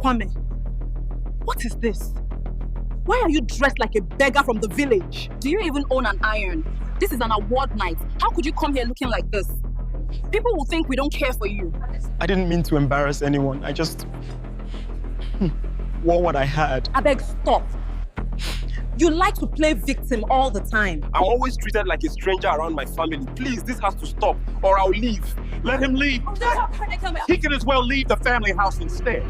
Kwame, what is this? Why are you dressed like a beggar from the village? Do you even own an iron? This is an award night. How could you come here looking like this? People will think we don't care for you. I didn't mean to embarrass anyone. I just wore what I had. I beg, stop. You like to play victim all the time. I'm always treated like a stranger around my family. Please, this has to stop, or I'll leave. Let him leave. He can as well leave the family house instead.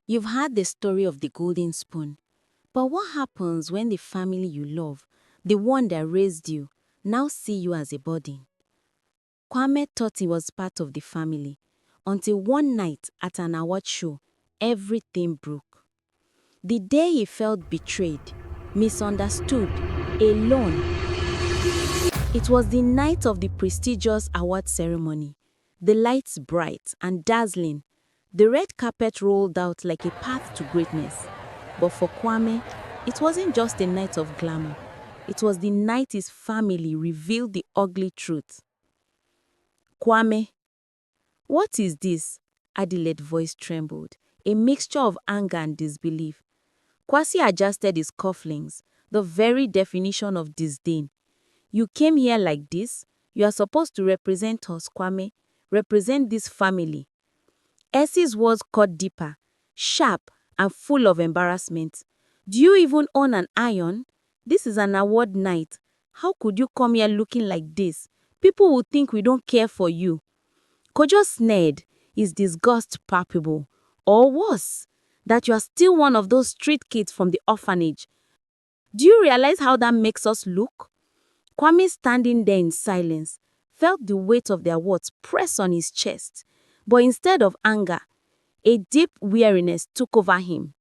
You've heard the story of the golden spoon. But what happens when the family you love, the one that raised you, now see you as a burden? Kwame thought he was part of the family, until one night at an award show, everything broke. The day he felt betrayed, misunderstood, alone. It was the night of the prestigious award ceremony. The lights bright and dazzling. The red carpet rolled out like a path to greatness. But for Kwame, it wasn't just a night of glamour. It was the night his family revealed the ugly truth. Kwame, what is this? Adelaide's voice trembled, a mixture of anger and disbelief. Kwasi adjusted his cufflinks, the very definition of disdain. You came here like this? You are supposed to represent us, Kwame, represent this family. Essie's words cut deeper, sharp, and full of embarrassment. Do you even own an iron? This is an award night. How could you come here looking like this? People will think we don't care for you. Kojo sneered, his disgust palpable. Or worse, that you are still one of those street kids from the orphanage. Do you realize how that makes us look? Kwame, standing there in silence, felt the weight of their words press on his chest. But instead of anger, a deep weariness took over him.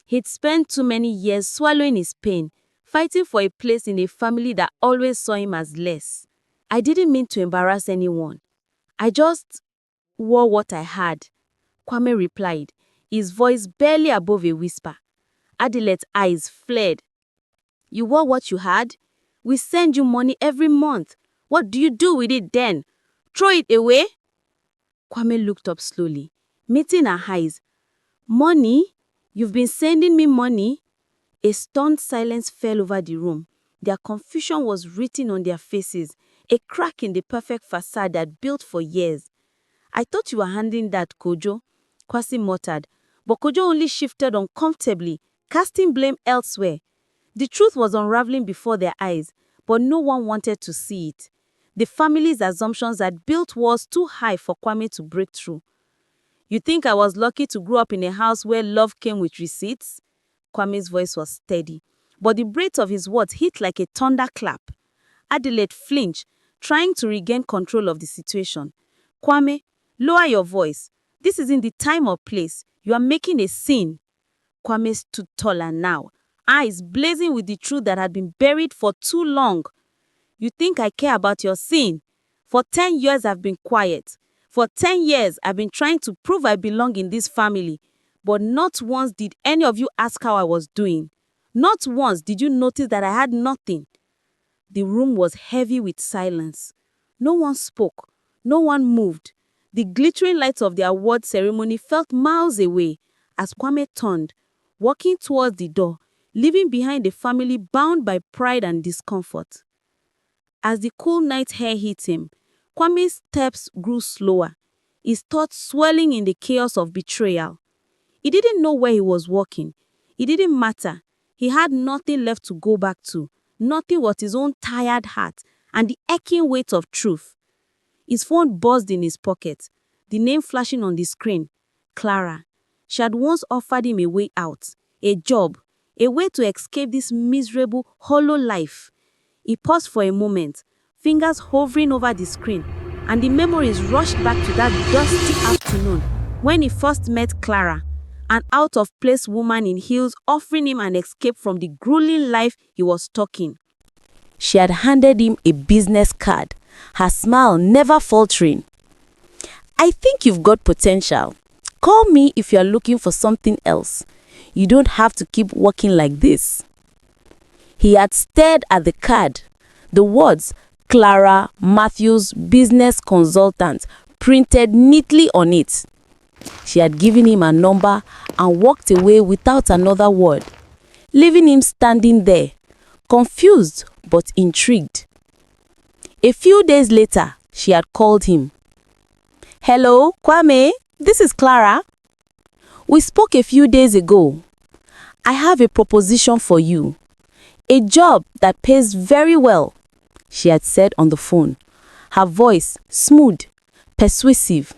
He'd spent too many years swallowing his pain, fighting for a place in a family that always saw him as less. I didn't mean to embarrass anyone. I just wore what I had, Kwame replied, his voice barely above a whisper. Adelaide's eyes flared. You wore what you had? We send you money every month. What do you do with it then? Throw it away? Kwame looked up slowly, meeting her eyes. Money? You've been sending me money? A stunned silence fell over the room. Their confusion was written on their faces, a crack in the perfect facade that built for years. I thought you were handling that, Kojo, Kwasi muttered, but Kojo only shifted uncomfortably, casting blame elsewhere. The truth was unraveling before their eyes, but no one wanted to see it. The family's assumptions had built walls too high for Kwame to break through. You think I was lucky to grow up in a house where love came with receipts? Kwame's voice was steady, but the breath of his words hit like a thunderclap. Adelaide flinched, trying to regain control of the situation. Kwame, lower your voice. This isn't the time or place. You are making a scene. Kwame stood taller now, eyes blazing with the truth that had been buried for too long. You think I care about your scene? For 10 years I've been quiet. For 10 years I've been trying to prove I belong in this family. But not once did any of you ask how I was doing. Not once did you notice that I had nothing. The room was heavy with silence. No one spoke. No one moved. The glittering lights of the award ceremony felt miles away as Kwame turned, walking towards the door, leaving behind a family bound by pride and discomfort. As the cool night air hit him, Kwame's steps grew slower, his thoughts swirling in the chaos of betrayal. He didn't know where he was walking. It didn't matter. He had nothing left to go back to, nothing but his own tired heart and the aching weight of truth. His phone buzzed in his pocket, the name flashing on the screen, Clara. She had once offered him a way out, a job, a way to escape this miserable, hollow life. He paused for a moment, fingers hovering over the screen, and the memories rushed back to that dusty afternoon when he first met Clara, an out-of-place woman in heels offering him an escape from the grueling life he was stuck in. She had handed him a business card, her smile never faltering. I think you've got potential. Call me if you're looking for something else. You don't have to keep working like this. He had stared at the card. The words, Clara Matthews, business consultant, printed neatly on it. She had given him a number and walked away without another word, leaving him standing there, confused but intrigued. A few days later, she had called him. "Hello, Kwame, this is Clara. We spoke a few days ago. I have a proposition for you. A job that pays very well," she had said on the phone, her voice smooth, persuasive.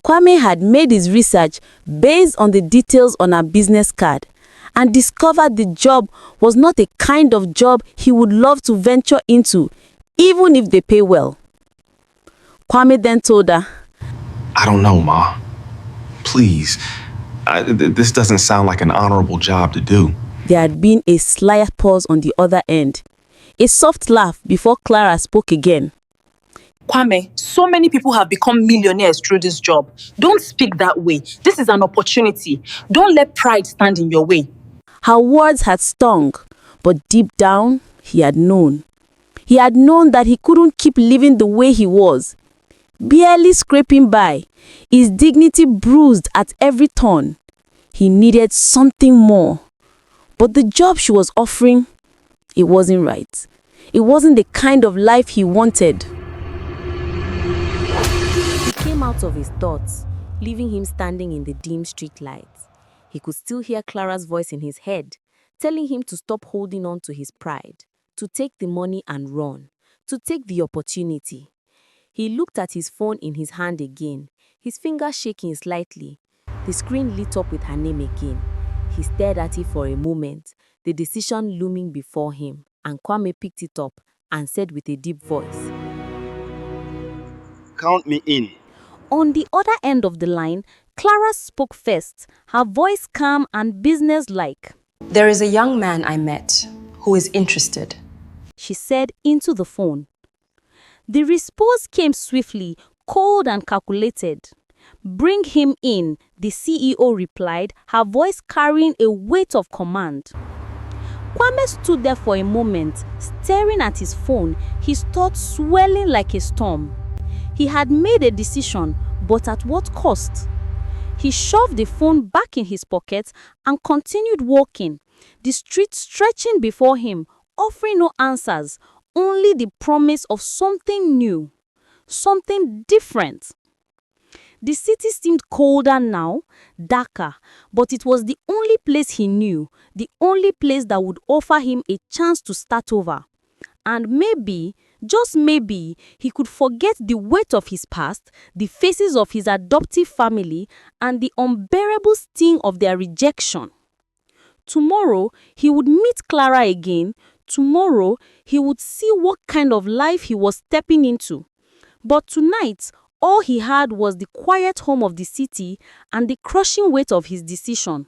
Kwame had made his research based on the details on her business card and discovered the job was not a kind of job he would love to venture into, even if they pay well. Kwame then told her, I don't know, Ma. Please, this doesn't sound like an honorable job to do. There had been a slight pause on the other end, a soft laugh before Clara spoke again. Kwame, so many people have become millionaires through this job. Don't speak that way. This is an opportunity. Don't let pride stand in your way. Her words had stung, but deep down, he had known. He had known that he couldn't keep living the way he was, barely scraping by, his dignity bruised at every turn. He needed something more. But the job she was offering, it wasn't right. It wasn't the kind of life he wanted. He came out of his thoughts, leaving him standing in the dim street lights. He could still hear Clara's voice in his head, telling him to stop holding on to his pride, to take the money and run, to take the opportunity. He looked at his phone in his hand again, his fingers shaking slightly. The screen lit up with her name again. He stared at it for a moment, the decision looming before him, and Kwame picked it up and said with a deep voice, Count me in. On the other end of the line, Clara spoke first, her voice calm and businesslike. There is a young man I met who is interested. She said into the phone. The response came swiftly, cold and calculated. Bring him in, the CEO replied, her voice carrying a weight of command. Kwame stood there for a moment, staring at his phone, his thoughts swelling like a storm. He had made a decision, but at what cost? He shoved the phone back in his pocket and continued walking, the street stretching before him, offering no answers, only the promise of something new, something different. The city seemed colder now, darker, but it was the only place he knew, the only place that would offer him a chance to start over. And maybe, just maybe, he could forget the weight of his past, the faces of his adoptive family, and the unbearable sting of their rejection. Tomorrow, he would meet Clara again. Tomorrow, he would see what kind of life he was stepping into. But tonight, all he had was the quiet home of the city and the crushing weight of his decision.